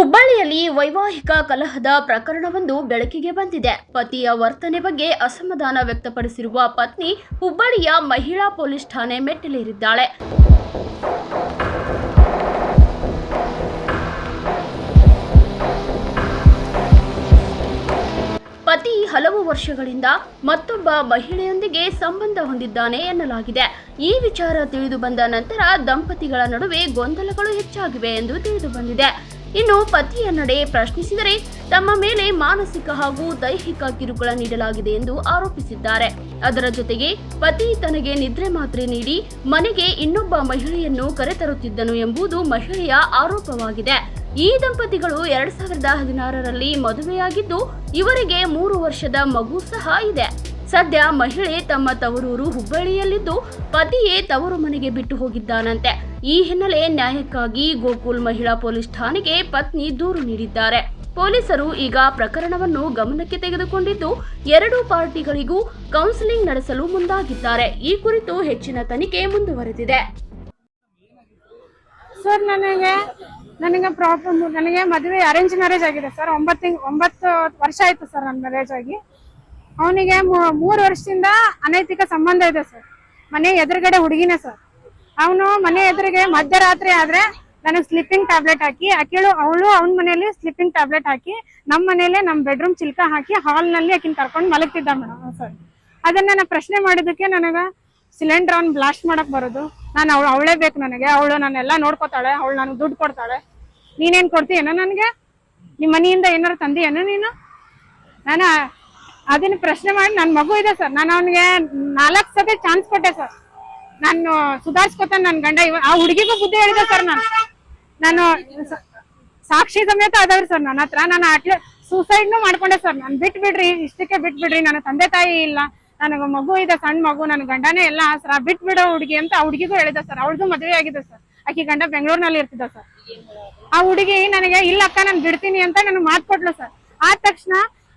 ಹುಬ್ಬಳ್ಳಿಯಲ್ಲಿ ವೈವಾಹಿಕ ಕಲಹದ ಪ್ರಕರಣವೊಂದು ಬೆಳಕಿಗೆ ಬಂದಿದೆ. ಪತಿಯ ವರ್ತನೆ ಬಗ್ಗೆ ಅಸಮಾಧಾನ ವ್ಯಕ್ತಪಡಿಸಿರುವ ಪತ್ನಿ ಹುಬ್ಬಳ್ಳಿಯ ಮಹಿಳಾ ಪೊಲೀಸ್ ಠಾಣೆ ಮೆಟ್ಟಿಲೇರಿದ್ದಾಳೆ. ಪತಿ ಹಲವು ವರ್ಷಗಳಿಂದ ಮತ್ತೊಬ್ಬ ಮಹಿಳೆಯೊಂದಿಗೆ ಸಂಬಂಧ ಹೊಂದಿದ್ದಾನೆ ಎನ್ನಲಾಗಿದೆ. ಈ ವಿಚಾರ ತಿಳಿದು ಬಂದ ನಂತರ ದಂಪತಿಗಳ ನಡುವೆ ಗೊಂದಲಗಳು ಹೆಚ್ಚಾಗಿವೆ ಎಂದು ತಿಳಿದು ಬಂದಿದೆ. ಇನ್ನು ಪತಿಯ ನಡೆ ಪ್ರಶ್ನಿಸಿದರೆ ತಮ್ಮ ಮೇಲೆ ಮಾನಸಿಕ ಹಾಗೂ ದೈಹಿಕ ಕಿರುಕುಳ ನೀಡಲಾಗಿದೆ ಎಂದು ಆರೋಪಿಸಿದ್ದಾರೆ. ಅದರ ಜೊತೆಗೆ ಪತಿ ತನಗೆ ನಿದ್ರೆ ಮಾತ್ರೆ ನೀಡಿ ಮನೆಗೆ ಇನ್ನೊಬ್ಬ ಮಹಿಳೆಯನ್ನು ಕರೆತರುತ್ತಿದ್ದನು ಎಂಬುದು ಮಹಿಳೆಯ ಆರೋಪವಾಗಿದೆ. ಈ ದಂಪತಿಗಳು 2016ರಲ್ಲಿ ಮದುವೆಯಾಗಿದ್ದು ಇವರಿಗೆ 3 ವರ್ಷದ ಮಗು ಸಹ ಇದೆ. ಸದ್ಯ ಮಹಿಳೆ ತಮ್ಮ ತವರೂರು ಹುಬ್ಬಳ್ಳಿಯಲ್ಲಿದ್ದು ಪತಿಯೇ ತವರು ಮನೆಗೆ ಬಿಟ್ಟು ಹೋಗಿದ್ದಾನಂತೆ. ಈ ಹಿನ್ನೆಲೆ ನ್ಯಾಯಕ್ಕಾಗಿ ಗೋಕುಲ್ ಮಹಿಳಾ ಪೊಲೀಸ್ ಠಾಣೆಗೆ ಪತ್ನಿ ದೂರು ನೀಡಿದ್ದಾರೆ. ಪೊಲೀಸರು ಈಗ ಪ್ರಕರಣವನ್ನು ಗಮನಕ್ಕೆ ತೆಗೆದುಕೊಂಡಿದ್ದು ಎರಡೂ ಪಾರ್ಟಿಗಳಿಗೂ ಕೌನ್ಸಿಲಿಂಗ್ ನಡೆಸಲು ಮುಂದಾಗಿದ್ದಾರೆ. ಈ ಕುರಿತು ಹೆಚ್ಚಿನ ತನಿಖೆ ಮುಂದುವರೆದಿದೆ. ಸರ್ ನನಗೆ ಪ್ರಾಬ್ಲಮ್, ನನಗೆ ಮದುವೆ ಅರೇಂಜ್ ಮ್ಯಾರೇಜ್ ಆಗಿದೆ ಸರ್. 9 ವರ್ಷ ಆಯ್ತು ಸರ್ ನನ್ನ ಮ್ಯಾರೇಜ್ ಆಗಿ. ಅವನಿಗೆ 3 ವರ್ಷದಿಂದ ಅನೈತಿಕ ಸಂಬಂಧ ಇದೆ ಸರ್. ಮನೆ ಎದುರುಗಡೆ ಹುಡುಗಿನೇ ಸರ್. ಅವನು ಮನೆ ಎದುರಿಗೆ ಮಧ್ಯರಾತ್ರಿ ಆದ್ರೆ ನನಗೆ ಸ್ಲೀಪಿಂಗ್ ಟ್ಯಾಬ್ಲೆಟ್ ಹಾಕಿ ಅವಳು ಅವನ ಮನೆಯಲ್ಲಿ ಸ್ಲೀಪಿಂಗ್ ಟ್ಯಾಬ್ಲೆಟ್ ಹಾಕಿ ನಮ್ಮ ಮನೇಲೆ ನಮ್ಮ ಬೆಡ್ರೂಮ್ ಚಿಲ್ಕ ಹಾಕಿ ಹಾಲ್ ನಲ್ಲಿ ಆಕಿನ ಕರ್ಕೊಂಡು ಮಲಗ್ತಿದ್ದ ಮೇಡಮ್ ಸರ್. ಅದನ್ನ ನಾನು ಪ್ರಶ್ನೆ ಮಾಡಿದಕ್ಕೆ ನನಗ ಸಿಲಿಂಡರ್ ಅವ್ನು ಬ್ಲಾಸ್ಟ್ ಮಾಡಕ್ ಬರೋದು, ನಾನು ಅವಳೇ ಬೇಕು, ನನಗೆ ಅವಳು ನಾನೆಲ್ಲ ನೋಡ್ಕೋತಾಳೆ, ಅವಳು ನನಗೆ ದುಡ್ಡು ಕೊಡ್ತಾಳೆ, ನೀನೇನ್ ಕೊಡ್ತೀಯೇನೋ ನನಗೆ, ನಿಮ್ಮ ಮನೆಯಿಂದ ಏನಾರು ತಂದಿಯೇನೋ ನೀನು. ನಾನು ಅದನ್ನ ಪ್ರಶ್ನೆ ಮಾಡಿ ನನ್ನ ಮಗು ಇದೆ ಸರ್. ನಾನು ಅವನಿಗೆ 4 ಸತಿ ಚಾನ್ಸ್ ಕೊಟ್ಟೆ ಸರ್. ನಾನು ಸುಧಾರಿಸ್ಕೊತಾನೆ ನನ್ನ ಗಂಡ. ಆ ಹುಡುಗಿಗೂ ಬುದ್ಧಿ ಹೇಳಿದೆ ಸರ್. ನಾನು ಸಾಕ್ಷಿ ಸಮೇತ ಅದಾವ್ರಿ ಸರ್ ನನ್ನ ಹತ್ರ. ನಾನು ಸೂಸೈಡ್ನು ಮಾಡ್ಕೊಂಡೆ ಸರ್. ನಾನು ಬಿಟ್ಬಿಡ್ರಿ, ಇಷ್ಟಕ್ಕೆ ಬಿಟ್ಬಿಡ್ರಿ, ನನ್ನ ತಂದೆ ತಾಯಿ ಇಲ್ಲ, ನನಗೆ ಮಗು ಇದೆ, ಸಣ್ಣ ಮಗು, ನನ್ನ ಗಂಡನೇ ಎಲ್ಲ ಸರ್, ಬಿಟ್ಬಿಡೋ ಹುಡುಗಿ ಅಂತ ಆ ಹುಡುಗಿಗೂ ಹೇಳಿದೆ ಸರ್. ಅವಳದು ಮದುವೆ ಆಗಿದೆ ಸರ್. ಆಕಿ ಗಂಡ ಬೆಂಗಳೂರಿನಲ್ಲಿ ಇರ್ತಿದ್ದ ಸರ್. ಆ ಹುಡುಗಿ ನನಗೆ ಇಲ್ಲ ಅಕ್ಕ ನಾನು ಬಿಡ್ತೀನಿ ಅಂತ ನನಗೆ ಮಾತು ಕೊಟ್ಲು ಸರ್. ಆದ ತಕ್ಷಣ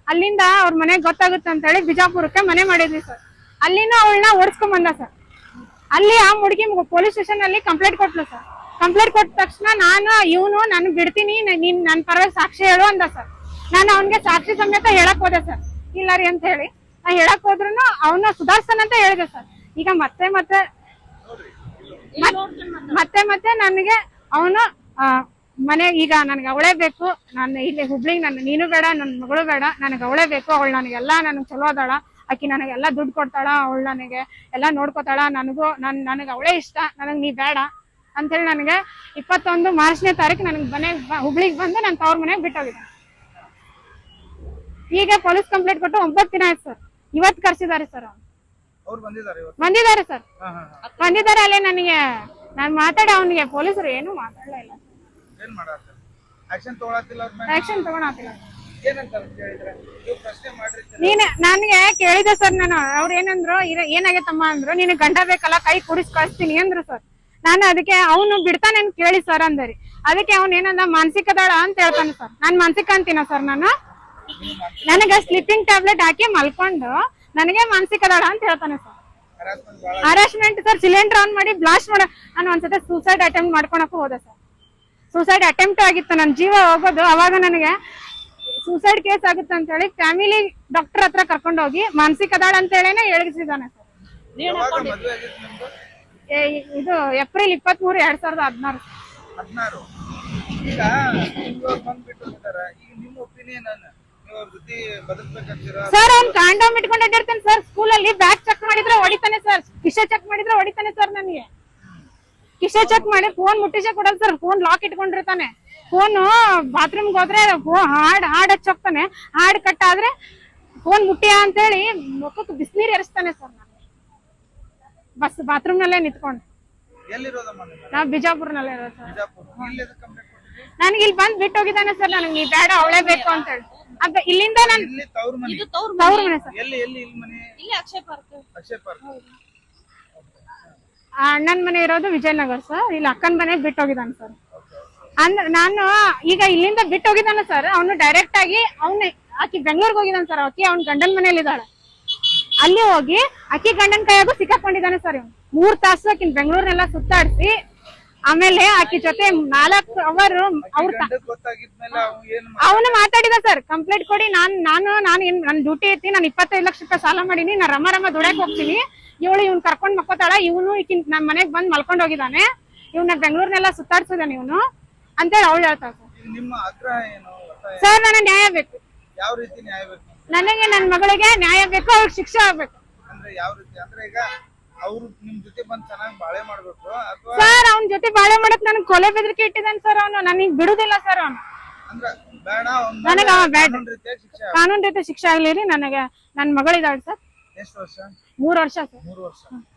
ಅಲ್ಲಿಂದ ಅವ್ರ ಮನೆಗೆ ಗೊತ್ತಾಗುತ್ತೆ ಅಂತ ಹೇಳಿ ಬಿಜಾಪುರಕ್ಕೆ ಮನೆ ಮಾಡಿದ್ವಿ ಸರ್. ಅಲ್ಲಿಂದ ಅವಳನ್ನ ಓಡಿಸ್ಕೊಂಡ್ ಬಂದ ಸರ್. ಅಲ್ಲಿ ಆ ಹುಡುಗಿ ಪೊಲೀಸ್ ಸ್ಟೇಷನ್ ಅಲ್ಲಿ ಕಂಪ್ಲೇಂಟ್ ಕೊಟ್ಲು ಸರ್. ಕಂಪ್ಲೇಂಟ್ ಕೊಟ್ಟ ತಕ್ಷಣ ನಾನು ಬಿಡ್ತೀನಿ, ನೀನ್ ನನ್ನ ಪರವಾಗಿ ಸಾಕ್ಷಿ ಹೇಳು ಅಂದ ಸರ್. ನಾನು ಅವನ್ಗೆ ಸಾಕ್ಷಿ ಸಮೇತ ಹೇಳಕ್ ಹೋದೆ ಸರ್. ಇಲ್ಲ ರೀ ಅಂತ ಹೇಳಿ ನಾ ಹೇಳಕ್ ಹೋದ್ರು ಅವನ್ನ ಸುಧಾರ್ಸನಂತ ಹೇಳಿದೆ ಸರ್. ಈಗ ಮತ್ತೆ ನನಗೆ ಅವನು ಮನೆ ಈಗ ನನಗೆ ಅವಳೇ ಬೇಕು, ನಾನು ಇಲ್ಲಿ ಹುಬ್ಳಿಗೆ ನೀನು ಬೇಡ, ನನ್ನ ಮಗಳು ಬೇಡ, ನನಗೆ ಅವಳೇ ಬೇಕು, ಅವಳು ನನಗೆಲ್ಲ ನನಗೆ ಚಲೋ ಅದಾಳ, ಆಕಿ ನನಗೆಲ್ಲ ದುಡ್ಡು ಕೊಡ್ತಾಳ, ಅವಳು ನನಗೆ ಎಲ್ಲ ನೋಡ್ಕೋತಾಳ, ನನಗೆ ಅವಳೇ ಇಷ್ಟ, ನನಗೆ ನೀ ಬೇಡ ಅಂತೇಳಿ ನನಗೆ 21 ಮಾರ್ಚ್ನೇ ತಾರೀಕು ನನಗೆ ಹುಬ್ಳಿಗೆ ಬಂದು ನಾನು ತವ್ರ ಮನೆಗೆ ಬಿಟ್ಟೋಗಿದ್ದೆ. ಈಗ ಪೊಲೀಸ್ ಕಂಪ್ಲೇಂಟ್ ಕೊಟ್ಟು 9 ದಿನ ಆಯ್ತು ಸರ್. ಇವತ್ತು ಕರ್ಸಿದ್ದಾರೆ ಸರ್. ಬಂದಿದ್ದಾರೆ ಸರ್, ಬಂದಿದ್ದಾರೆ. ಅಲ್ಲೇ ನನಗೆ ನಾನು ಮಾತಾಡಿ ಅವನಿಗೆ ಪೊಲೀಸರು ಏನು ಮಾತಾಡಲೇ ಇಲ್ಲ. ಆಕ್ಷನ್ ತಗೊಳತಿಲ್ಲ. ನನಗೆ ಕೇಳಿದೆ ಸರ್. ನಾನು ಅವ್ರು ಏನಂದ್ರು, ಏನಾಗೈತಮ್ಮ ಅಂದ್ರು, ನೀನು ಗಂಡ ಬೇಕಲ್ಲ, ಕೈ ಕುಡಿಸ್ ಕಳಿಸ್ತೀನಿ ಅಂದ್ರು ಸರ್. ನಾನು ಅದಕ್ಕೆ ಅವನು ಬಿಡ್ತಾನೆ ಕೇಳಿ ಸರ್ ಅಂದರಿ. ಅದಕ್ಕೆ ಅವ್ನು ಏನಂದ ಮಾನಸಿಕ ದಾಳ ಅಂತ ಹೇಳ್ತಾನೆ ಸರ್. ನಾನ್ ಮಾನಸಿಕ ಅಂತೀನ ಸರ್. ನನಗೆ ಸ್ಲೀಪಿಂಗ್ ಟ್ಯಾಬ್ಲೆಟ್ ಹಾಕಿ ಮಲ್ಕೊಂಡು ನನಗೆ ಮಾನಸಿಕ ದಾಳ ಅಂತ ಹೇಳ್ತಾನೆ sir. Harassment sir. Cylinder on ಮಾಡಿ ಬ್ಲಾಸ್ಟ್ ಮಾಡ. ನಾನು ಒಂದ್ಸತಿ ಸೂಸೈಡ್ ಅಟೆಂಪ್ಟ್ ಮಾಡ್ಕೊಳಕ್ಕೂ ಹೋದೆ ಸರ್. ಸೂಸೈಡ್ ಅಟೆಂಪ್ಟ್ ಆಗಿತ್ತು, ನನ್ನ ಜೀವ ಹೋಗೋದು. ಅವಾಗ ನನಗೆ ಸೂಸೈಡ್ ಕೇಸ್ ಆಗುತ್ತೆ ಅಂತ ಹೇಳಿ ಫ್ಯಾಮಿಲಿ ಡಾಕ್ಟರ್ ಹತ್ರ ಕರ್ಕೊಂಡು ಹೋಗಿ ಮಾನಸಿಕ ದಾಳ ಅಂತ ಹೇಳಿನೇ ಹೇಳಿಸಿದಾನೆ ಸರ್. ಇದು ಏಪ್ರಿಲ್ 23, 2016. ಸರ್ ಅವ್ನು ಕಾಂಡೋಮ್ ಇಟ್ಕೊಂಡು ಅಡ್ಡಿರ್ತಾನೆ ಸರ್. ಸ್ಕೂಲಲ್ಲಿ ಬ್ಯಾಗ್ ಚೆಕ್ ಮಾಡಿದ್ರೆ ಹೊಡಿತಾನೆ ಸರ್. ಕಿಶೆ ಚೆಕ್ ಮಾಡಿದ್ರೆ ಹೊಡಿತಾನೆ ಸರ್. ನನಗೆ ಕಿಶೆ ಚೆಕ್ ಮಾಡಿ ಫೋನ್ ಮುಟ್ಟಿಸೆ ಕೊಡೋದು ಸರ್. ಫೋನ್ ಲಾಕ್ ಇಟ್ಕೊಂಡಿರ್ತಾನೆ. ಫೋನು ಬಾತ್ರೂಮ್ಗೆ ಹೋದ್ರೆ ಹಾಡ್ ಹಚ್ಚಿ ಹೋಗ್ತಾನೆ. ಹಾಡ್ ಕಟ್ ಆದ್ರೆ ಫೋನ್ ಮುಟ್ಟಿಯ ಅಂತ ಹೇಳಿ ಮುಖಕ್ಕೆ ಬಿಸಿನೀರು ಎರಸ್ತಾನೆ ಸರ್. ನಾನು ಬಾತ್ರೂಮ್ ನಲ್ಲೇ ನಿಂತ್ಕೊಂಡು. ನಾವು ಬಿಜಾಪುರ್ನಲ್ಲೇ ಇರೋದು ಸರ್. ನನಗೆ ಇಲ್ಲಿ ಬಂದ್ ಬಿಟ್ಟು ಹೋಗಿದ್ದಾನೆ ಸರ್. ನನಗೆ ನೀ ಬೇಡ, ಅವಳೇ ಬೇಕು ಅಂತ ಹೇಳಿ. ಅದ ಇಲ್ಲಿಂದ ನಾನು ತವ್ರ ಮನೆ ಸರ್. ಅಣ್ಣನ ಮನೆ ಇರೋದು ವಿಜಯನಗರ ಸರ್. ಇಲ್ಲಿ ಅಕ್ಕನ ಮನೆ ಬಿಟ್ಟು ಹೋಗಿದ್ದಾನೆ ಸರ್. ಅಂದ್ರೆ ನಾನು ಈಗ ಇಲ್ಲಿಂದ ಬಿಟ್ಟು ಹೋಗಿದ್ದಾನೆ ಸರ್. ಅವನು ಡೈರೆಕ್ಟ್ ಆಗಿ ಆಕಿ ಬೆಂಗಳೂರಿಗೆ ಹೋಗಿದ್ದಾನೆ ಸರ್. ಆಕಿ ಅವ್ನ ಗಂಡನ ಮನೇಲಿ ಇದ್ದಾಳೆ. ಅಲ್ಲಿ ಹೋಗಿ ಆಕಿ ಗಂಡನ ಕೈಯಾಗೂ ಸಿಕ್ಕಾಕೊಂಡಿದ್ದಾನೆ ಸರ್. 3 ತಾಸು ಆಕಿನ ಬೆಂಗಳೂರನ್ನೆಲ್ಲ ಸುತ್ತಾಡಿಸಿ ಆಮೇಲೆ ಆಕಿ ಜೊತೆ 4 ಅವರ್ ಅವ್ರ ಗೊತ್ತಾಗಿದ್ಮೇಲೆ ಅವನು ಮಾತಾಡಿದ ಸರ್, ಕಂಪ್ಲೇಂಟ್ ಕೊಡಿ, ನನ್ ಡ್ಯೂಟಿ ಐತಿ, ನಾನು 25 ಲಕ್ಷ ರೂಪಾಯಿ ಸಾಲ ಮಾಡೀನಿ, ನಾ ರಮ ದುಡ್ಯಾಕ್ ಹೋಗ್ತೀನಿ, ಇವ್ನ್ ಕರ್ಕೊಂಡ್ ಮಕ್ಕೋತಾಳ, ಇವನು ಈಕಿನ್ ನಮ್ ಮನೆಗ್ ಬಂದ್ ಮಲ್ಕೊಂಡ್ ಹೋಗಿದ್ದಾನೆ, ಇವ್ನ ಬೆಂಗಳೂರ್ನೆಲ್ಲ ಸುತ್ತಾಡ್ಸಿದಾನೆ ಇವನು ಅಂತೇಳಿ ಅವಳು ಹೇಳ್ತಾಳ ಸರ್. ನಿಮ್ಮ ಆಗ್ರಹ ಏನು? ಸರ್ ನನಗೆ ನ್ಯಾಯ ಬೇಕು. ಯಾವ ರೀತಿ ನ್ಯಾಯ ಬೇಕು? ನನಗೆ ನನ್ ಮಗಳಿಗೆ ನ್ಯಾಯ ಬೇಕು, ಅವ್ರಿಗೆ ಶಿಕ್ಷೆ ಆಗ್ಬೇಕು. ಅಂದ್ರೆ ಯಾವ ರೀತಿ? ಅಂದ್ರೆ ಈಗ ಅವ್ರು ನಿಮ್ ಜೊತೆ ಬಂದ್ ಚೆನ್ನಾಗಿ ಬಾಳೆ ಮಾಡ್ಬೇಕು ಅಥವಾ ಸರ್ ಅವ್ನ ಜೊತೆ ಬಾಳೆ ಮಾಡಕ್ ನನಗ್ ಕೊಲೆ ಬೆದರಿಕೆ ಇಟ್ಟಿದ್ದಾನೆ ಸರ್, ಅವನು ನನಗ್ ಬಿಡುದಿಲ್ಲ ಸರ್. ಅವನು ಅಂದ್ರೆ ಬೇಡ ನನಗ ಬೇಡ, ರೀತಿಯಾಗಿ ಶಿಕ್ಷೆ ಕಾನೂನ್ ರೀತಿ ಶಿಕ್ಷೆ ಆಗ್ಲಿ. ನನಗೆ ನನ್ ಮಗಳಿದಾಳ್ ಸರ್, ಎಷ್ಟು ವರ್ಷ? 3 ವರ್ಷ ಸರ್. 3 ವರ್ಷ.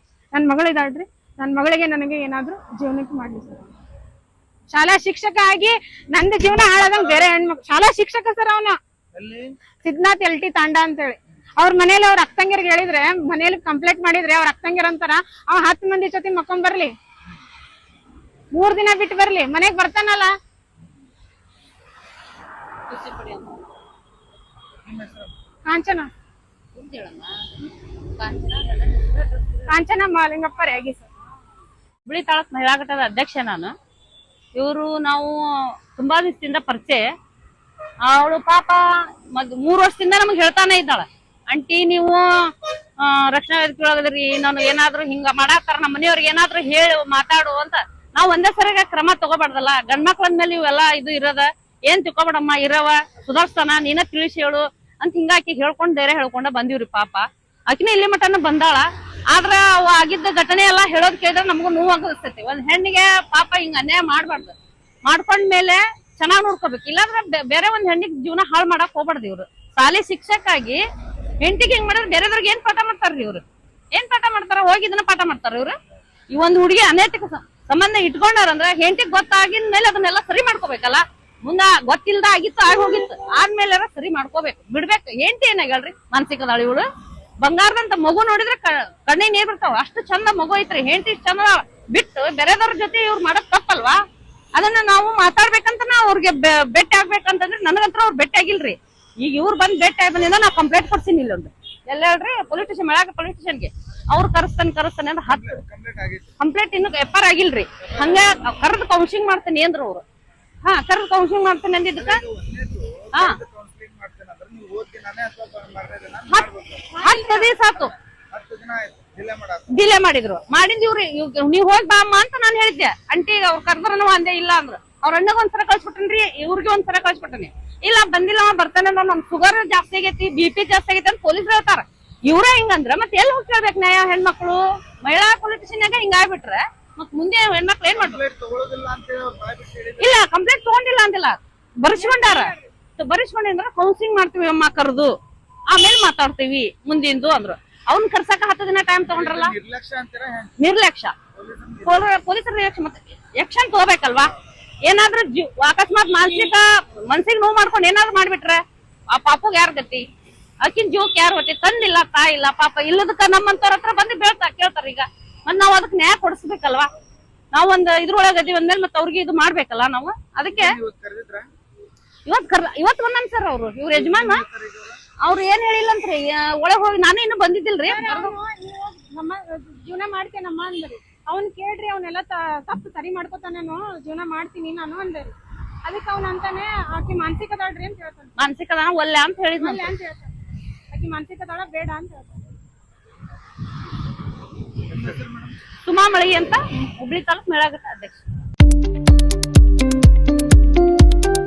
ನನ್ ಮಗಳಿದಾಳ್ರಿ, ನನ್ ಮಗಳಿಗೆ ನನಗೆ ಏನಾದ್ರು ಜೀವನಕ್ಕೆ ಮಾಡ್ಲಿ ಸರ್. ಶಾಲಾ ಶಿಕ್ಷಕ ಆಗಿ ನಂದು ಜೀವನ ಹಾಳಾದಂಗ್ ಬೇರೆ ಹೆಣ್ಮಕ್ಳು. ಶಾಲಾ ಶಿಕ್ಷಕ ಸರ್ ಅವನು, ಎಲ್ಲಿ? ಸಿದ್ನಾಥ್ LT ತಾಂಡ ಅಂತೇಳಿ. ಅವ್ರ ಮನೇಲಿ ಅವ್ರ ಅಕ್ಕಂಗಿರ್ಗೆ ಹೇಳಿದ್ರೆ, ಮನೇಲಿ ಕಂಪ್ಲೇಂಟ್ ಮಾಡಿದ್ರೆ ಅವ್ರ ಅಕ್ಕಂಗಿರ್ ಅಂತಾರ, ಅವ 10 ಮಂದಿ ಜೊತೆ ಮಕ್ಕೊಂಡ್ ಬರ್ಲಿ, 3 ದಿನ ಬಿಟ್ಟು ಬರ್ಲಿ, ಮನೆಗ್ ಬರ್ತಾನಲ್ಲ. ಕಾಂಚನ ಕಾಂಚನ ಮಾಲಿಂಗಪ್ಪ ರೇಗಿ ಸರ್. ಹುಬ್ಳಿ ತಾಲೂಕ್ ಮಹಿಳಾ ಘಟಕದ ಅಧ್ಯಕ್ಷ ನಾನು. ಇವರು ನಾವು ತುಂಬಾ ದಿವಸದಿಂದ ಪರಿಚಯ. ಅವಳು ಪಾಪ 3 ವರ್ಷದಿಂದ ನಮಗ್ ಹೇಳ್ತಾನೆ ಇದ್ದಾಳ, ಅಂಟಿ ನೀವು ರಕ್ಷಣಾ ವೇದಿಕೆ ಒಳಗದ್ರಿ, ನಾನು ಏನಾದ್ರು ಹಿಂಗ ಮಾಡಾತಾರ, ನಮ್ಮ ಮನೆಯವ್ರಿಗೆ ಏನಾದ್ರು ಹೇಳಿ ಮಾತಾಡು ಅಂತ. ನಾವ್ ಒಂದೇ ಸರಿಗ ಕ್ರಮ ತಗೋಬಾರ್ದಲ್ಲ, ಗಂಡ್ಮಕ್ಳ ಮೇಲೆ ಇವೆಲ್ಲ ಇದು ಇರೋದ, ಏನ್ ತಿಳ್ಕೊಬೇಡಮ್ಮ, ಇರವ ಸುಧಾರ್ಸ್ತಾನ, ನೀನ ತಿಳಿಸಿ ಹೇಳು ಅಂತ ಹಿಂಗಾಕಿ ಹೇಳ್ಕೊಂಡ್ ಧೈರ್ಯ ಹೇಳ್ಕೊಂಡ ಬಂದಿವ್ರಿ. ಪಾಪ ಆಕಿನ ಇಲ್ಲಿ ಮಟನ ಬಂದಾಳ, ಆದ್ರ ಅವ ಆಗಿದ್ದ ಘಟನೆ ಎಲ್ಲಾ ಹೇಳೋದ್ ಕೇಳಿದ್ರೆ ನಮಗೂ ನೋವಾಗಸ್ತೈತಿ. ಒಂದ್ ಹೆಣ್ಣಿಗೆ ಪಾಪ ಹಿಂಗ ಅನ್ಯಾಯ ಮಾಡ್ಬಾರ್ದು, ಮಾಡ್ಕೊಂಡ್ಮೇಲೆ ಚೆನ್ನಾಗ್ ನೋಡ್ಕೋಬೇಕು, ಇಲ್ಲಾಂದ್ರೆ ಬೇರೆ ಒಂದ್ ಹೆಣ್ಣಿಗೆ ಜೀವನ ಹಾಳು ಮಾಡಕ್ ಹೋಗ್ಬಾರ್ದು. ಇವ್ರು ಶಾಲೆ ಶಿಕ್ಷಕಾಗಿ ಹೆಂಡತಿಗೆ ಹಿಂಗ್ ಮಾಡಿದ್ರೆ ಬೇರೆದವ್ರಿಗೆ ಏನ್ ಪಾಠ ಮಾಡ್ತಾರ್ರಿ ಇವ್ರು? ಏನ್ ಪಾಠ ಮಾಡ್ತಾರ? ಹೋಗಿ ಇದನ್ನ ಪಾಠ ಮಾಡ್ತಾರ ಇವ್ರು? ಈ ಒಂದ್ ಹುಡುಗಿ ಅನೈತಿಕ ಸಂಬಂಧ ಇಟ್ಕೊಂಡಾರಂದ್ರ ಹೆಂಡತಿಗೆ ಗೊತ್ತಾಗಿದ ಮೇಲೆ ಅದನ್ನೆಲ್ಲ ಸರಿ ಮಾಡ್ಕೋಬೇಕಲ್ಲ. ಮುಂದ ಗೊತ್ತಿಲ್ದ ಆಗಿತ್ತು, ಆಗಿ ಹೋಗಿತ್ತು, ಆದ್ಮೇಲೆ ಸರಿ ಮಾಡ್ಕೋಬೇಕು, ಬಿಡ್ಬೇಕು. ಹೆಂಡತಿ ಏನಾಗಲ್ರಿ, ಮಾನಸಿಕದಾಳ ಇವಳು. ಬಂಗಾರದಂತ ಮಗು ನೋಡಿದ್ರೆ ಕಣ್ಣಿಗೆ ನೀರ್ ಬರ್ತಾವ, ಅಷ್ಟು ಚಂದ ಮಗು ಐತ್ರಿ. ಹೆಂಡತಿ ಚಂದ ಬಿಟ್ಟು ಬೇರೆದವ್ರ ಜೊತೆ ಇವ್ರು ಮಾಡಕ್ ತಪ್ಪಲ್ವಾ? ಅದನ್ನ ನಾವು ಮಾತಾಡ್ಬೇಕಂತ ನಾ ಅವ್ರಿಗೆ ಭೇಟಿ ಆಗ್ಬೇಕಂತಂದ್ರೆ ನನಗಂತ್ರ ಅವ್ರು ಭೇಟಿ ಆಗಿಲ್ರಿ. ಈಗ ಇವ್ರು ಬಂದ್ ಭೇಟಿ ಆಗಿಂದ ನಾ ಕಂಪ್ಲೇಂಟ್ ಕೊಡ್ತೀನಿ ಇಲ್ಲೊಂದು ಎಲ್ಲ ಹೇಳ್ರಿ ಪೊಲೀಸ್ ಸ್ಟೇಷನ್ ಮೆಳಾಕ ಪೊಲೀಸ್ ಸ್ಟೇಷನ್ಗೆ. ಅವ್ರು ಕರೆಸ್ತಾನೆ ಅಂತ 10 ಕಂಪ್ಲೇಂಟ್ ಇನ್ನು FR ಆಗಿಲ್ರಿ. ಹಂಗ ಕರೆದು ಕೌನ್ಸಿಲಿಂಗ್ ಮಾಡ್ತೇನೆ ಅಂದ್ರು ಅವ್ರು. ಕರೆದು ಕೌನ್ಸಿಲಿಂಗ್ ಮಾಡ್ತೇನೆ ಅಂದಿದ್ದಕ್ಕ 10 ದಿವಸ ಆತು ಡಿಲೇ ಮಾಡಿದ್ರು. ಮಾಡಿದ್ ಇವ್ರಿ ನೀವ್ ಹೋಗಿ ಬಾ ಅಮ್ಮ ಅಂತ ನಾನ್ ಹೇಳಿದ್ದೆ. ಅಂಟಿ ಅವ್ರು ಕರ್ದ್ರ ಅಂದೆ ಇಲ್ಲ ಅಂದ್ರ ಅವ್ರ ಅಣ್ಣಗ ಒಂದ್ಸಲ ಕಳ್ಸಿಬಿಟ್ಟನ್ರಿ, ಇವ್ರಿಗೆ ಒಂದ್ಸಲ ಕಳ್ಸಿಬಿಟ್ಟನಿ. ಇಲ್ಲ ಬಂದಿಲ್ಲ ಬರ್ತಾನೆ, ನಮ್ ಶುಗರ್ ಜಾಸ್ತಿ ಆಗೈತಿ, BP ಜಾಸ್ತಿ ಆಗೈತಿ ಅಂತ ಪೊಲೀಸ್ ಹೇಳ್ತಾರ. ಇವ್ರೇ ಹಿಂಗಂದ್ರ ಮತ್ತೆ ಎಲ್ಲಿ ಹೋಗಿ ಕೇಳ್ಬೇಕು ನ್ಯಾಯ? ಹೆಣ್ಮಕ್ಳು ಮಹಿಳಾ ಪೊಲಿಟಿಷಿಯನ್ಯಾಗ ಹಿಂಗಾಗ್ಬಿಟ್ರೆ ಮತ್ ಮುಂದೆ ಹೆಣ್ಮಕ್ಳು ಏನ್ ಮಾಡ್ತಾರೆ? ಇಲ್ಲ ಕಂಪ್ಲೇಂಟ್ ತಗೊಂಡಿಲ್ಲ ಅಂದಿಲ್ಲ, ಬರ್ಸ್ಕೊಂಡಾರ. ಬರಿಸ್ಕೊಂಡಿಂದ್ರ ಕೌನ್ಸಿಲಿಂಗ್ ಮಾಡ್ತೀವಿ ಅಮ್ಮ ಕರೆದು, ಆಮೇಲೆ ಮಾತಾಡ್ತೀವಿ ಮುಂದಿಂದು ಅಂದ್ರು. ಅವ್ನ್ ಕರ್ಸಕ 10 ದಿನ ಟೈಮ್ ತಗೊಂಡ್ರಲ್ಲ, ನಿರ್ಲಕ್ಷ್ಯ. ಪೊಲೀಸರ ನಿರ್ಲಕ್ಷ್ಯ. ಮತ್ತೆ ಆಕ್ಷನ್ ತಗೋಬೇಕಲ್ವಾ? ಏನಾದ್ರೂ ಅಕಸ್ಮಾತ್ ಮನ್ಸಿಗೆ ನೋವು ಮಾಡ್ಕೊಂಡು ಏನಾದ್ರು ಮಾಡ್ಬಿಟ್ರೆ ಆ ಪಾಪಗ್ ಯಾರ್ ಗತಿ? ಆಕಿನ್ ಜೀವಕ್ಕೆ ಯಾರು ಹೊಟ್ಟೆ? ತಂದಿಲ್ಲ, ತಾಯಿ ಇಲ್ಲ, ಪಾಪ ಇಲ್ಲದಕ್ಕ ನಮ್ಮಂತವ್ರ ಹತ್ರ ಬಂದು ಕೇಳ್ತಾರ. ಈಗ ಮತ್ ನಾವ್ ಅದಕ್ ನ್ಯಾಯ ಕೊಡಿಸ್ಬೇಕಲ್ವಾ? ನಾವೊಂದ್ ಇದ್ರೊಳಗೆ ಅದೀವಿ ಅಂದ್ಮೇಲೆ ಮತ್ ಅವ್ರಿಗೆ ಇದು ಮಾಡ್ಬೇಕಲ್ಲ ನಾವು. ಅದಕ್ಕೆ ಇವತ್ ಬಂದನ್ ಸರ್ ಅವ್ರು, ಇವ್ರ ಯಜಮಾನ. ಅವ್ರು ಏನ್ ಹೇಳಿಲ್ಲಂತ್ರಿ, ಒಳಗ್ ಹೋಗಿ ನಾನು ಇನ್ನು ಬಂದಿದ್ದಿಲ್ರಿ. ನಮ್ಮ ಜೀವನ ಮಾಡ್ತೇನಮ್ಮ ಅಂದ್ರಿ. ಅವ್ನ್ ಕೇಳ್ರಿ, ಅವನೆಲ್ಲ ತಪ್ಪು ಸರಿ ಮಾಡ್ಕೊತಾನೇನು, ಜೀವನ ಮಾಡ್ತೀನಿ ನಾನು ಅಂದ್ರಿ. ಅದಕ್ಕೆ ಅವ್ನ ಅಂತಾನೆ ಆಕಿ ಮಾನಸಿಕದಾಳ್ರಿ ಅಂತ ಹೇಳ್ತಾನೆ. ಮಾನಸಿಕದಾನ ಒಲ್ಲೆ ಅಂತ ಹೇಳಿದ್ನ ಅಂತ ಹೇಳ್ತಾನೆ. ಆಕಿ ಮಾನಸಿಕದಾಳ ಬೇಡ ಅಂತ ಹೇಳ್ತಾನೆ. ಸುಮಾ ಮಳಿ ಅಂತ, ಹುಬ್ಳಿ ತಾಲೂಕ್ ಮಹಿಳಾ ಘಟಕ ಅಧ್ಯಕ್ಷ.